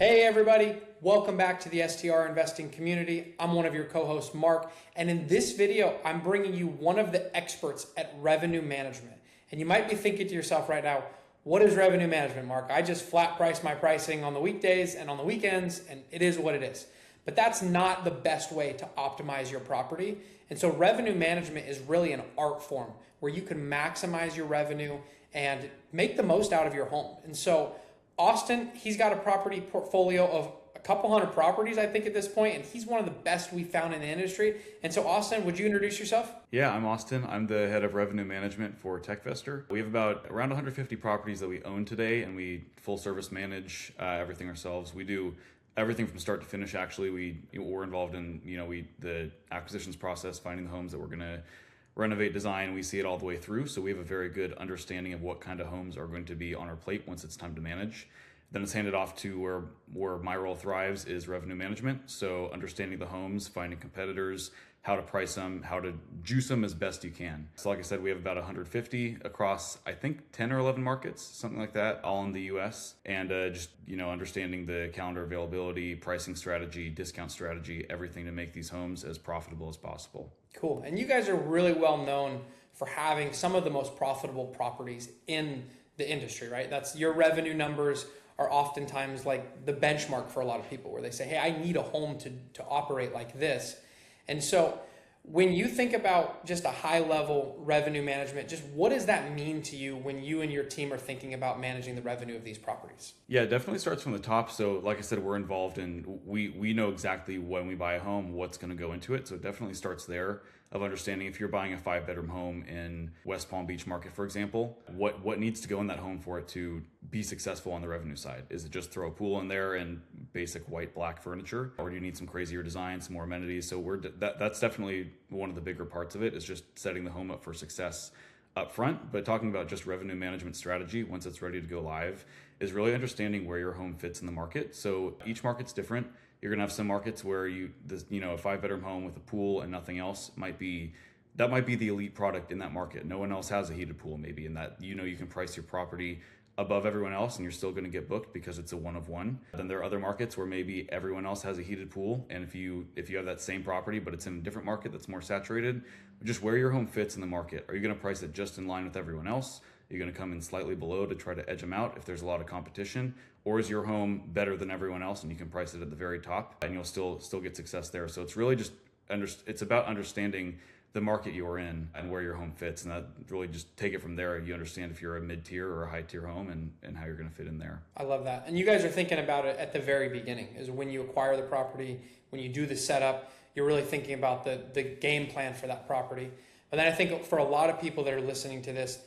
Hey everybody, welcome back to the STR investing community. I'm one of your co-hosts, Mark, and in this video, I'm bringing you one of the experts at revenue management. And you might be thinking to yourself right now, what is revenue management, Mark? I just flat price my pricing on the weekdays and on the weekends, and it is what it is. But that's not the best way to optimize your property. And so revenue management is really an art form where you can maximize your revenue and make the most out of your home. And so Austin, he's got a property portfolio of a couple hundred properties, I think, at this point, and he's one of the best we found in the industry. And so, Austin, would you introduce yourself? Yeah, I'm Austin. I'm the head of revenue management for TechVestor. We have around 150 properties that we own today, and we full service manage everything ourselves. We do everything from start to finish. Actually, we're involved in the acquisitions process, finding the homes that we're going to renovate, design. We see it all the way through, so we have a very good understanding of what kind of homes are going to be on our plate once it's time to manage. Then it's handed off to where my role thrives is revenue management. So understanding the homes, finding competitors, how to price them, how to juice them as best you can. So like I said, we have about 150 across, I think, 10 or 11 markets, something like that, all in the US. And just understanding the calendar availability, pricing strategy, discount strategy, everything to make these homes as profitable as possible. Cool. And you guys are really well known for having some of the most profitable properties in the industry, right? That's your revenue numbers are oftentimes like the benchmark for a lot of people where they say, hey, I need a home to operate like this. And so when you think about just a high level revenue management, just what does that mean to you when you and your team are thinking about managing the revenue of these properties? Yeah, it definitely starts from the top. So like I said, we're involved in, we know exactly when we buy a home, what's going to go into it. So it definitely starts there of understanding if you're buying a 5-bedroom home in West Palm Beach market, for example, what needs to go in that home for it to be successful on the revenue side? Is it just throw a pool in there and basic white, black furniture? Or do you need some crazier design, some more amenities? So that's definitely one of the bigger parts of it, is just setting the home up for success up front. But talking about just revenue management strategy once it's ready to go live is really understanding where your home fits in the market. So each market's different. You're gonna have some markets where a 5-bedroom home with a pool and nothing else might be the elite product in that market. No one else has a heated pool maybe, and that you can price your property above everyone else and you're still going to get booked because it's a one of one. Then there are other markets where maybe everyone else has a heated pool, and if you have that same property but it's in a different market that's more saturated, just where your home fits in the market. Are you going to price it just in line with everyone else? Are you going to come in slightly below to try to edge them out if there's a lot of competition? Or is your home better than everyone else and you can price it at the very top and you'll still get success there? So it's really just it's about understanding the market you're in and where your home fits, and that really just take it from there. You understand if you're a mid-tier or a high-tier home and how you're going to fit in there. I love that. And you guys are thinking about it at the very beginning, is when you acquire the property, when you do the setup, you're really thinking about the game plan for that property. But then I think for a lot of people that are listening to this,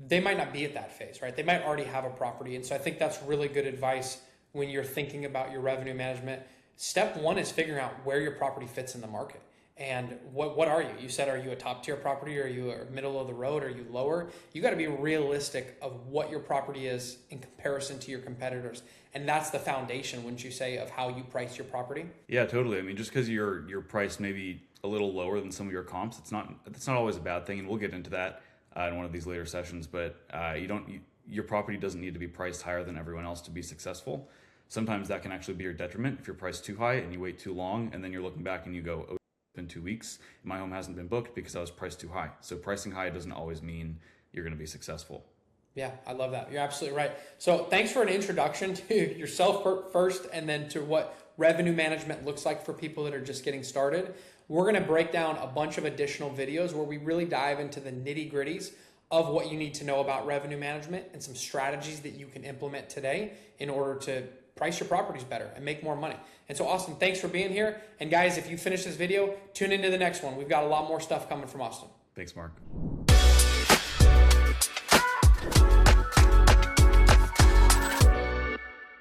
they might not be at that phase, right? They might already have a property. And so I think that's really good advice when you're thinking about your revenue management. Step one is figuring out where your property fits in the market. And what are you? You said, are you a top tier property? Are you a middle of the road? Are you lower? You got to be realistic of what your property is in comparison to your competitors. And that's the foundation, wouldn't you say, of how you price your property? Yeah, totally. I mean, just because your price may be a little lower than some of your comps, it's not always a bad thing. And we'll get into that in one of these later sessions. But your property doesn't need to be priced higher than everyone else to be successful. Sometimes that can actually be your detriment if you're priced too high and you wait too long, and then you're looking back and you go, oh, it's been 2 weeks, my home hasn't been booked because I was priced too high. So pricing high doesn't always mean you're going to be successful. Yeah, I love that. You're absolutely right. So thanks for an introduction to yourself first, and then to what revenue management looks like for people that are just getting started. We're going to break down a bunch of additional videos where we really dive into the nitty gritties of what you need to know about revenue management and some strategies that you can implement today in order to price your properties better and make more money. And so Austin, thanks for being here. And guys, if you finish this video, tune into the next one. We've got a lot more stuff coming from Austin. Thanks, Mark.